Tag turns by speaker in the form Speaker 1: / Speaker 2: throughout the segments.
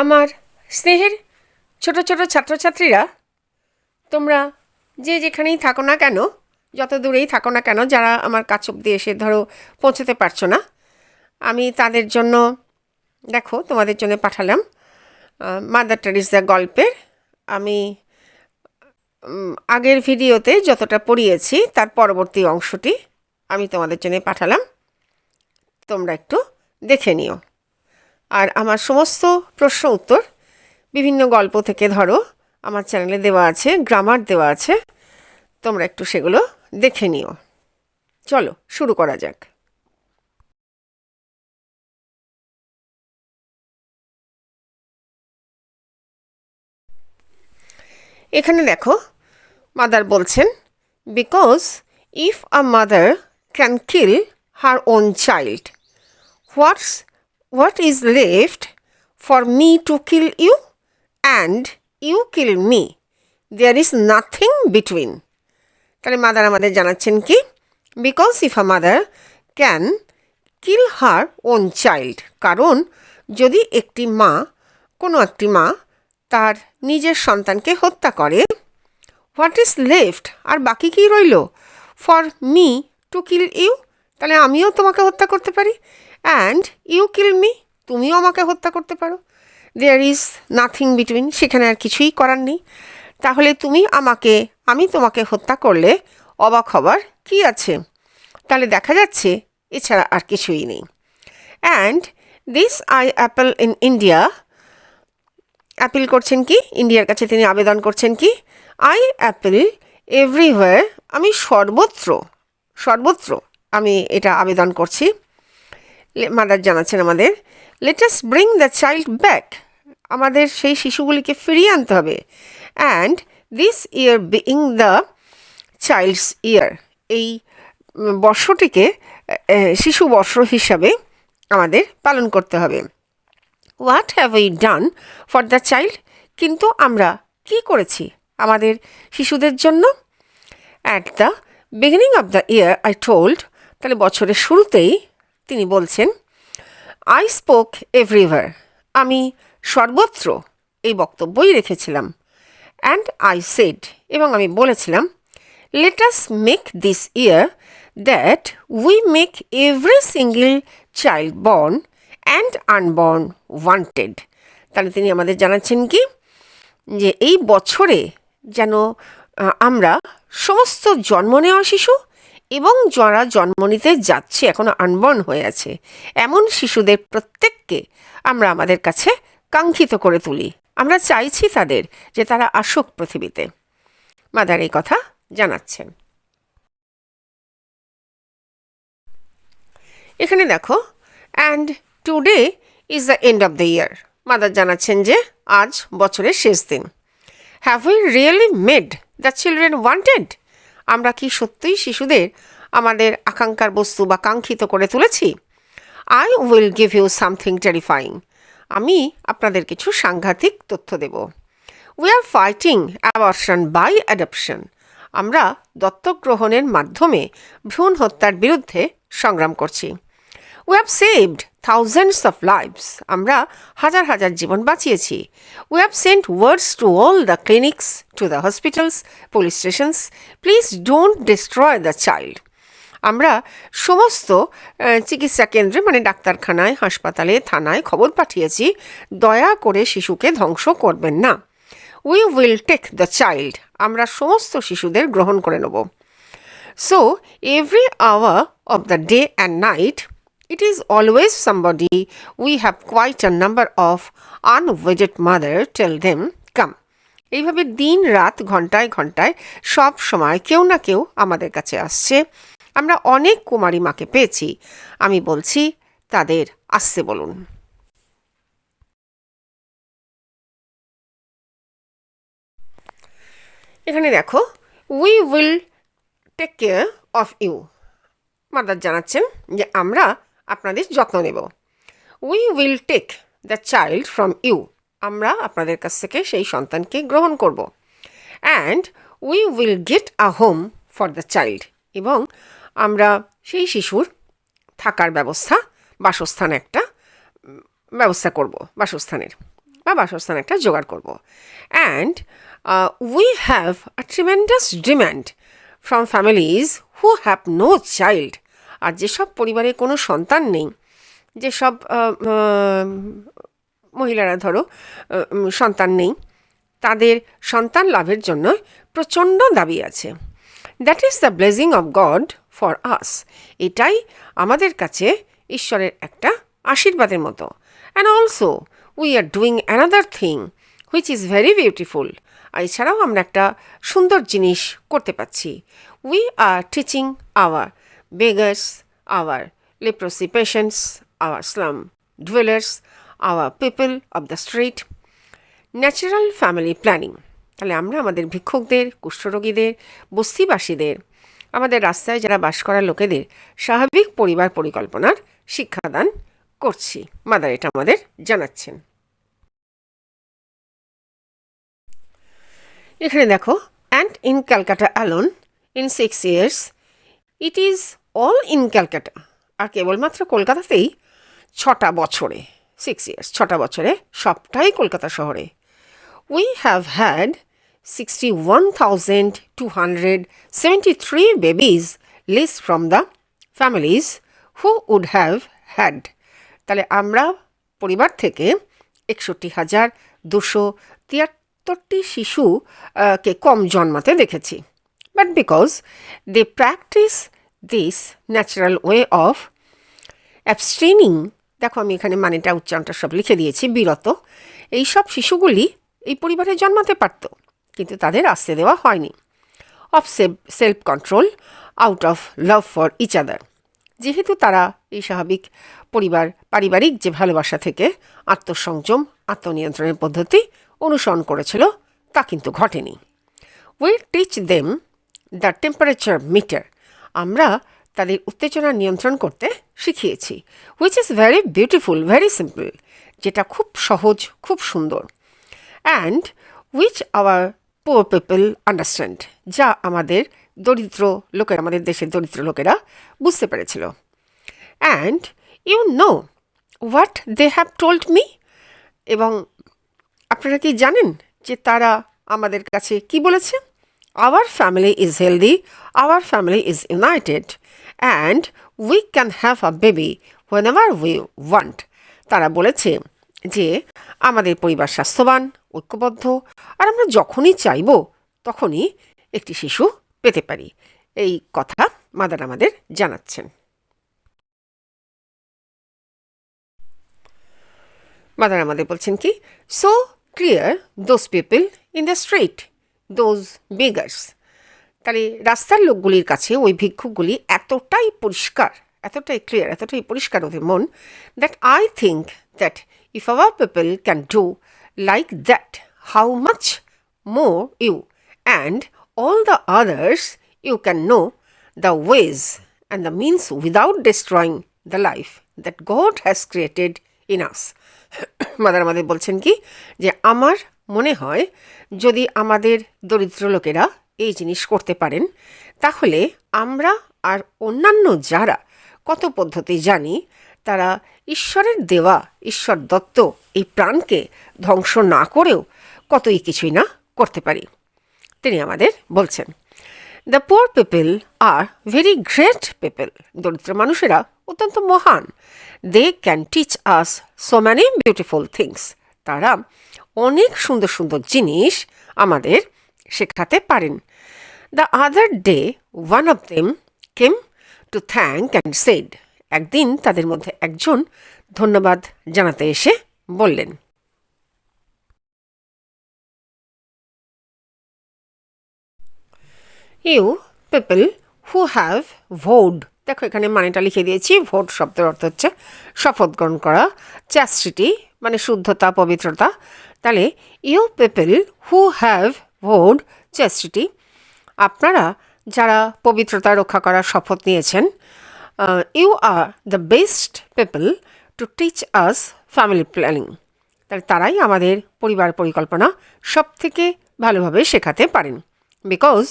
Speaker 1: আমার স্নেহের ছোট ছোট ছাত্রছাত্রীরা, তোমরা যে যেখানেই থাকো না কেন, যত দূরেই থাকো না কেন, যারা আমার কাছ অব্দি এসে ধরো পৌঁছতে পারছো না, আমি তাদের জন্য দেখো তোমাদের জন্য পাঠালাম মাদার টেরেসা গল্পের। আমি আগের ভিডিওতে যতটা পড়িয়েছি তার পরবর্তী অংশটি আমি তোমাদের জন্য পাঠালাম, তোমরা একটু দেখে নিও। আর আমার সমস্ত প্রশ্ন উত্তর বিভিন্ন গল্প থেকে ধরো আমার চ্যানেলে দেওয়া আছে, গ্রামার দেওয়া আছে, তোমরা একটু সেগুলো দেখে নিও। চলো শুরু করা যাক। এখানে দেখো মাদার বলছেন, because if a mother can kill her own child, what is left for me to kill you and you kill me, there is nothing between. তাহলে মাদার আমাদের জানাচ্ছেন কি, because if a mother can kill her own child, কারণ যদি কোনো একটি মা তার নিজের সন্তানকে হত্যা করে, হোয়াট ইজ লেফট, আর বাকি কী রইল, for me to kill you, তাহলে আমিও তোমাকে হত্যা করতে পারি, অ্যান্ড ইউ কিল মি, তুমিও আমাকে হত্যা করতে পারো, দেয়ার ইজ নাথিং বিটুইন, সেখানে আর কিছুই করার নেই। তাহলে আমি তোমাকে হত্যা করলে অবাক হবার কি আছে? তাহলে দেখা যাচ্ছে এছাড়া আর কিছুই নেই। And this I Apple in India, appeal করছেন কি, ইন্ডিয়ার কাছে তিনি আবেদন করছেন কি, আই অ্যাপেল এভরিওয়্যার, আমি সর্বত্র আমি এটা আবেদন করছি। মাদার জানাচ্ছেন আমাদের, let us bring the child back, আমাদের সেই শিশুগুলিকে ফিরিয়ে আনতে হবে। And this year being the child's year, এই বর্ষটিকে শিশু বর্ষ হিসাবে আমাদের পালন করতে হবে। What have we done for the child, কিন্তু আমরা কি করেছি আমাদের শিশুদের জন্য? At the beginning of the year I told, তাহলে বছরের শুরুতেই তিনি বলছেন, আই স্পোক এভরিওয়্যার, আমি সর্বত্র এই বক্তব্যই রেখেছিলাম। অ্যান্ড আই সেড, এবং আমি বলেছিলাম, let us make this year that we make every single child born and unborn wanted. তাহলে তিনি আমাদের জানাচ্ছেন কি, যে এই বছরে যেন আমরা সমস্ত জন্ম নেওয়া শিশু এবং যারা জন্ম নিতে যাচ্ছে, এখনও আনবর্ন হয়ে আছে, এমন শিশুদের প্রত্যেককে আমরা আমাদের কাছে কাঙ্ক্ষিত করে তুলি। আমরা চাইছি তাদের যে তারা আসুক পৃথিবীতে। মাদার এই কথা জানাচ্ছেন। এখানে দেখো, and today is the end of the year, mother জানাচ্ছেন যে আজ বছরের শেষ দিন। Have we really made the children wanted, আমরা কি সত্যিই শিশুদের আমাদের আকাঙ্ক্ষার বস্তু বা কাঙ্ক্ষিত করে তুলেছি? I will give you something terrifying, আমি আপনাদের কিছু সাংঘাতিক তথ্য দেব। We are fighting abortion by adoption, আমরা দত্তক গ্রহণের মাধ্যমে ভ্রূণ হত্যার বিরুদ্ধে সংগ্রাম করছি। We have saved thousands of lives, আমরা হাজার হাজার জীবন বাঁচিয়েছি। We have sent words to all the clinics, to the hospitals, police stations, please don't destroy the child, আমরা সমস্ত চিকিৎসা কেন্দ্রে মানে ডাক্তারখানায়, হাসপাতালে, থানায় খবর পাঠিয়েছি, দয়া করে শিশুকে ধ্বংস করবেন না। We will take the child, আমরা সমস্ত শিশুদের গ্রহণ করে নেব। So every hour of the day and night it is always somebody, we have quite a number of unwedded mother, tell them come. এইভাবে দিন রাত ঘন্টায় ঘন্টায় সব সময় কেউ না কেউ আমাদের কাছে আসছে, আমরা অনেক কুমারী মাকে পেয়েছি, আমি বলছি তাদের আসতে বলুন। এখানে দেখো, we will take care of you, mother জানাচ্ছেন যে আমরা আপনাদের যত্ন নেব। We will take the child from you, আমরা আপনাদের কাছ থেকে সেই সন্তানকে গ্রহণ করব। And we will get a home for the child, এবং আমরা সেই শিশুর থাকার ব্যবস্থা, বাসস্থান একটা ব্যবস্থা করব, বাসস্থানের বা বাসস্থান একটা জোগাড় করব। And we have a tremendous demand from families who have no child. আর যেসব পরিবারে কোনো সন্তান নেই, যেসব মহিলারা ধরো সন্তান নেই, তাদের সন্তান লাভের জন্য প্রচণ্ড দাবি আছে। That is the blessing of God for us. এটাই আমাদের কাছে ঈশ্বরের একটা আশীর্বাদের মতো। And also we are doing another thing which is very beautiful. আর এছাড়াও আমরা একটা সুন্দর জিনিস করতে পারছি। We are teaching our beggars, our leprosy patients, our slum dwellers, our people of the street, natural family planning. তাহলে আমরা আমাদের ভিক্ষুকদের, কুষ্ঠরোগীদের, বস্তিবাসীদের, আমাদের রাস্তায় যারা বাস করা লোকেদের স্বাভাবিক পরিবার পরিকল্পনার শিক্ষাদান করছি। মাদার এটা আমাদের জানাচ্ছেন। এখানে দেখো, and in Calcutta alone in 6 years it is all in Calcutta. আর কেবলমাত্র কলকাতাতেই 6টা বছরে, 6 years 6টা বছরে সবটাই কলকাতা শহরে। We have had 61,273 babies less from the families who would have had. তাহলে আমরা পরিবার থেকে 61,273 শিশুকে কম জন্মাতে দেখেছি। But because they practise this natural way of abstaining, দেখো আমি এখানে মানেটা উচ্চারণটা সব লিখে দিয়েছি, বিরত, এই সব শিশুগুলি এই পরিবারে জন্মাতে পারত, কিন্তু তাদের আসতে দেওয়া হয়নি। Of self control out of love for each other. যেহেতু তারা এই স্বাভাবিক পারিবারিক যে ভালোবাসা থেকে আত্মসংযম, আত্মনিয়ন্ত্রণের পদ্ধতি অনুসরণ করেছিল, তা কিন্তু ঘটেনি। We teach them the temperature meter. আমরা তাদের উত্তেজনা নিয়ন্ত্রণ করতে শিখিয়েছি। Which is very beautiful, very simple, যেটা খুব সহজ, খুব সুন্দর। And which our poor people understand, যা আমাদের দরিদ্র লোকেরা, আমাদের দেশের দরিদ্র লোকেরা বুঝতে পেরেছিল। And you know what they have told me, এবং আপনারা কি জানেন যে তারা আমাদের কাছে কি বলেছে? Our family is healthy, our family is united, and we can have a baby whenever we want. তারা বলেছে যে আমাদের পরিবার স্বাস্থ্যবান, ঐক্যবদ্ধ, আর আমরা যখনই চাইব তখনই একটি শিশু পেতে পারি। এই কথা মাদার আমাদের জানাচ্ছেন। মাদার আমাদের বলছেন কি, so clear those people in the street, those beggars. তাহলে রাস্তার লোকগুলির কাছে ওই ভিক্ষুকগুলি এতটাই পরিষ্কার, এতটাই ক্লিয়ার, এতটাই পরিষ্কার ওদের মন, that I think that if our people can do like that, how much more you and all the others you can know the ways and the means without destroying the life that God has created in us. Mother আমাদের বলছেন কি, যে আমার মনে হয় যদি আমাদের দরিদ্র লোকেরা এই জিনিস করতে পারেন, তাহলে আমরা আর অন্যান্য যারা কত পদ্ধতি জানি, তারা ঈশ্বরের দেওয়া, ঈশ্বর দত্ত এই প্রাণকে ধ্বংস না করেও কতই কিছুই না করতে পারি। তিনি আমাদের বলছেন, the poor people are very great people. দরিদ্র মানুষেরা অত্যন্ত মহান। They can teach us so many beautiful things. তারা অনেক সুন্দর সুন্দর জিনিস আমাদের শেখাতে পারেন। The other day one of them came to thank and said. একদিন তাদের মধ্যে একজন ধন্যবাদ জানাতে এসে বললেন, you people who have vowed. দেখো এখানে মানেটা লিখে দিয়েছি। ভোট শব্দের অর্থ হচ্ছে শপথ গ্রহণ করা, চ্যাস্টিটি মানে শুদ্ধতা, পবিত্রতা। তাহলে you people who have vowed chastity, আপনারা যারা পবিত্রতা রক্ষা করার শপথ নিয়েছেন, you are the best people to teach us family planning. তাহলে তারাই আমাদের পরিবার পরিকল্পনা সব থেকে ভালোভাবে শেখাতে পারেন। Because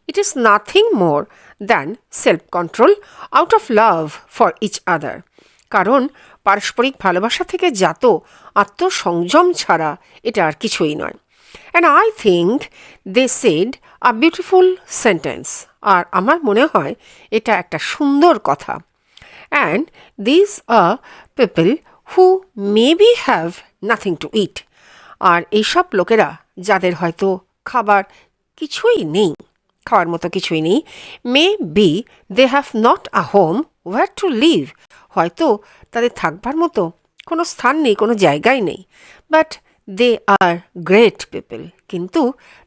Speaker 1: it is nothing more than self control out of love for each other. কারণ পারস্পরিক ভালোবাসা থেকে জাত আত্মসংযম ছাড়া এটা আর কিছুই নয়। And I think they said a beautiful sentence, আর আমার মনে হয় এটা একটা সুন্দর কথা। And this are people who maybe have nothing to it, আর এইসব লোকেরা যাদের হয়তো খাবার কিছুই নেই, খাওয়ার মতো কিছুই নেই, maybe they have not a home where to live, হয়তো তাদের থাকবার মতো কোনো স্থান নেই, কোনো জায়গাই নেই, but they are great people, কিন্তু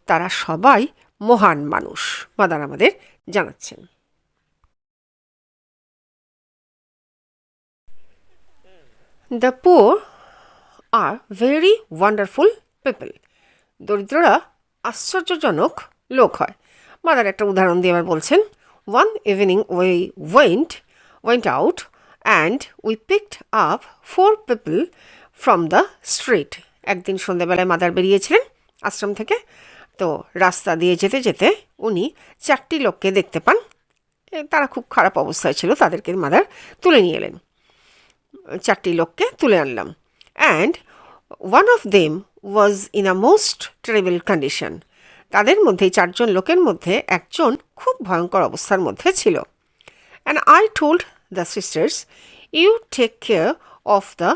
Speaker 1: তারা সবাই মহান মানুষ, মাদার আমাদের জানাচ্ছেন। The poor are very wonderful people, দরিদ্ররা আশ্চর্যজনক লোক হয়। মাদার একটা উদাহরণ দিয়ে আবার বলছেন, one evening we went out and we picked up 4 people from the street. একদিন সন্ধ্যাবেলায় মাদার বেরিয়েছিলেন আশ্রম থেকে, তো রাস্তা দিয়ে যেতে যেতে উনি 4টি লোককে দেখতে পান। তারা খুব খারাপ অবস্থায় ছিল, তাদেরকে মাদার তুলে নিয়ে এলেন। 4টি লোককে তুলে আনলাম। And one of them was in a most terrible condition, তাদের মধ্যে 4জন লোকের মধ্যে একজন খুব ভয়ঙ্কর অবস্থার মধ্যে ছিল। And I told the sisters, you take care of the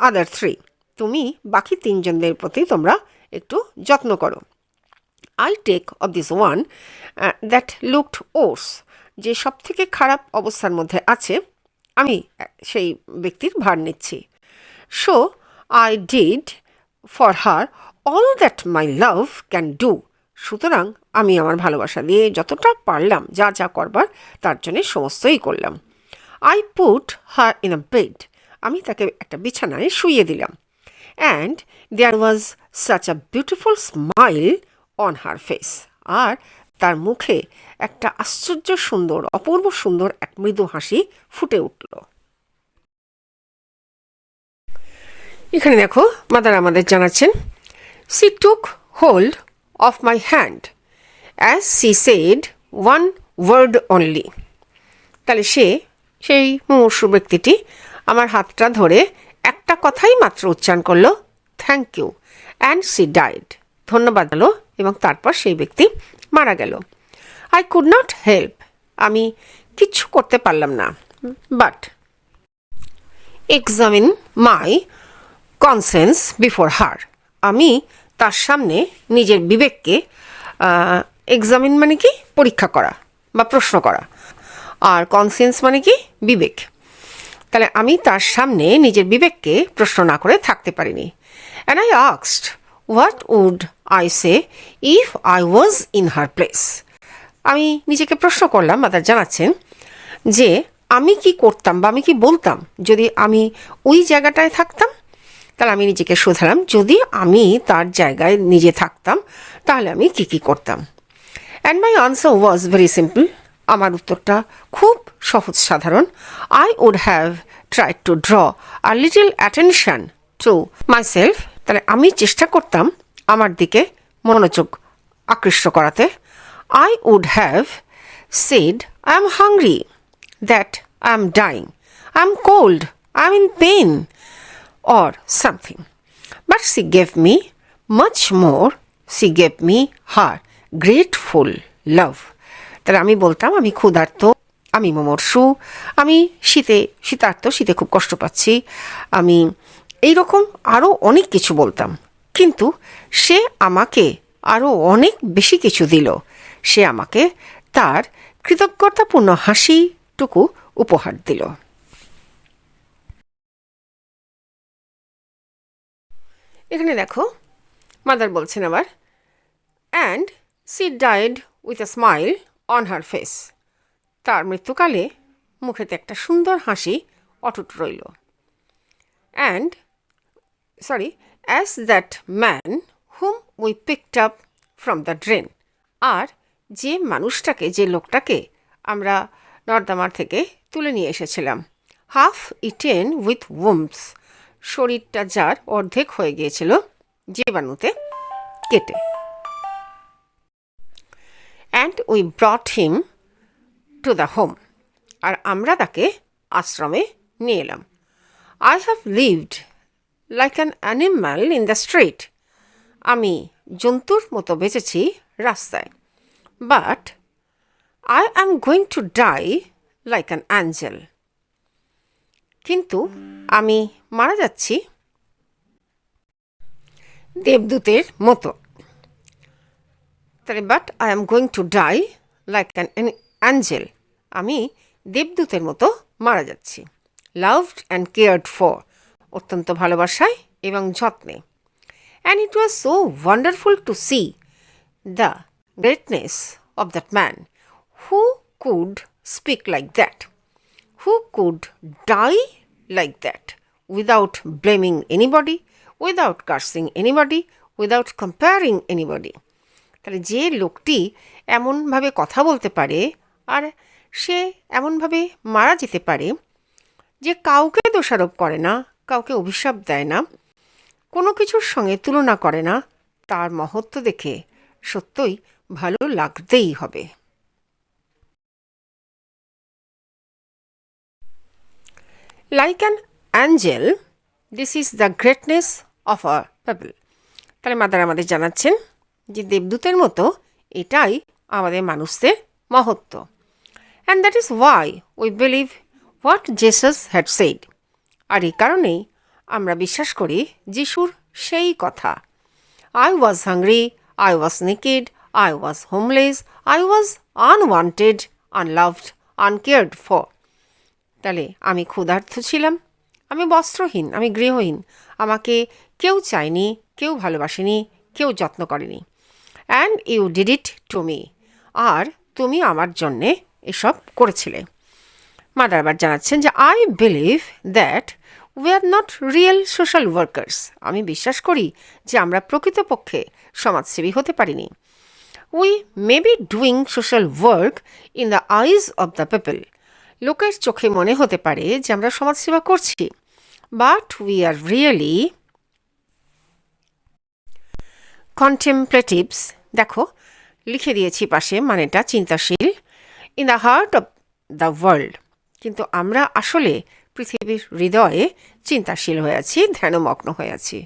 Speaker 1: other three, তুমি বাকি 3জনদের প্রতি তোমরা একটু যত্ন করো। I take of this one that looked worse, যে সব থেকে খারাপ অবস্থার মধ্যে আছে, আমি সেই ব্যক্তির ভার নিচ্ছি। So I did for her all that my love can do, সুতরাং আমি আমার ভালোবাসা দিয়ে যতটা পারলাম, যা যা করবার তার জন্যে সমস্তই করলাম। I put her in a bed, আমি তাকে একটা বিছানায় শুইয়ে দিলাম। And there was such a beautiful smile on her face, আর তার মুখে একটা আশ্চর্য সুন্দর, অপূর্ব সুন্দর এক মৃদু হাসি ফুটে উঠল। এখানে দেখো মাদার আমাদের জানাচ্ছেন, she took hold of my hand as she said one word only, তাহলে সেই মুমূর্ষু ব্যক্তিটি আমার হাতটা ধরে একটা কথাই মাত্র উচ্চারণ করলো, thank you, and she died, ধন্যবাদ দিলো, এবং তারপর সেই ব্যক্তি মারা গেল। আই কুড নট হেল্প, আমি কিচ্ছু করতে পারলাম না, but examine my conscience before her, আমি তার সামনে নিজের বিবেককে, এক্সামিন মানে কি পরীক্ষা করা বা প্রশ্ন করা, আর কনসেন্স মানে কি বিবেক, তাহলে আমি তার সামনে নিজের বিবেককে প্রশ্ন না করে থাকতে পারিনি। And I asked what would I say if I was in her place, আমি নিজেকে প্রশ্ন করলাম, মাদার জানাচ্ছেন, যে আমি কি করতাম বা আমি কি বলতাম যদি আমি ওই জায়গাটায় থাকতাম। তাহলে আমি নিজেকে শোধালাম, যদি আমি তার জায়গায় নিজে থাকতাম তাহলে আমি কি কি করতাম। And my answer was very simple, আমার উত্তরটা খুব সহজ সাধারণ। I would have tried to draw a little attention to myself, তাহলে আমি চেষ্টা করতাম আমার দিকে মনোযোগ আকৃষ্ট করাতে। I would have said I am hungry, that I am dying, I am cold, I am in pain, or something. But she gave me much more, she gave me her grateful love. তাহলে আমি বলতাম আমি ক্ষুধার্ত, আমি মুমূর্ষু, আমি শীতার্ত, শীতে খুব কষ্ট পাচ্ছি, আমি এইরকম আরও অনেক কিছু বলতাম, কিন্তু সে আমাকে আরও অনেক বেশি কিছু দিল, সে আমাকে তার কৃতজ্ঞতাপূর্ণ হাসিটুকু উপহার দিল। এখানে দেখো মাদার বলছেন আবার, and she died with a smile on her face, তার মৃত্যুকালে মুখেতে একটা সুন্দর হাসি অটুট রইল। And as that man whom we picked up from the drain, আর যে মানুষটাকে, যে লোকটাকে আমরা নর্দমার থেকে তুলে নিয়ে এসেছিলাম, হাফ ইটেন উইথ ওমস, শরীরটা যার অর্ধেক হয়ে গিয়েছিল জীবাণুতে কেটে। And we brought him to the home, আর আমরা তাকে আশ্রমে নিয়ে এলাম। I have lived like an animal in the street. আমি জন্তুর মতো বেঁচেছি রাস্তায়। But I am going to die like an angel. কিন্তু আমি মারা যাচ্ছি দেবদূতের মতো। তাহলে but I am going to die like an angel, আমি দেবদূতের মতো মারা যাচ্ছি। লাভড অ্যান্ড কেয়ার্ড ফর, অত্যন্ত ভালোবাসায় এবং যত্নে। And it was so wonderful to see the greatness of that man who could speak like that, who could die like that without blaming anybody, without cursing anybody, without comparing anybody. তাহলে যে লোকটি এমনভাবে কথা বলতে পারে আর সে এমনভাবে মারা যেতে পারে যে কাউকে দোষারোপ করে না, কাউকে অভিশাপ দেয় না, কোনো কিছুর সঙ্গে তুলনা করে না, তার মহত্ব দেখে সত্যই ভালো লাগতেই হবে। Like an angel, this is the greatness of our people. তাহলে মাদার আমাদের জানাচ্ছেন যে দেবদূতের মতো এটাই আমাদের মানুষদের মহত্ব। And that is why we believe what Jesus had said. আর এই কারণেই আমরা বিশ্বাস করি যিশুর সেই কথা, I was hungry, I was naked, I was homeless, I was unwanted, unloved, uncared for. তাহলে আমি ক্ষুধার্ত ছিলাম, আমি বস্ত্রহীন, আমি গৃহহীন, আমাকে কেউ চায়নি, কেউ ভালোবাসেনি, কেউ যত্ন করেনি। And you did it to me, আর তুমি আমার জন্যে এসব করেছিলে। মাদার আবার জানাচ্ছেন যে I believe that we are not real social workers. আমি বিশ্বাস করি যে আমরা প্রকৃতপক্ষে সমাজসেবী হতে পারিনি। We may be doing social work in the eyes of the people. লোকের চোখে মনে হতে পারে যে আমরা সমাজসেবা করছি, but we are really contemplatives. দেখো লিখে দিয়েছি পাশে, মানেটা চিন্তাশীল। In the heart of the world, কিন্তু আমরা আসলে পৃথিবীর হৃদয়ে চিন্তাশীল হয়ে আছি, ধ্যানমগ্ন হয়ে আছি।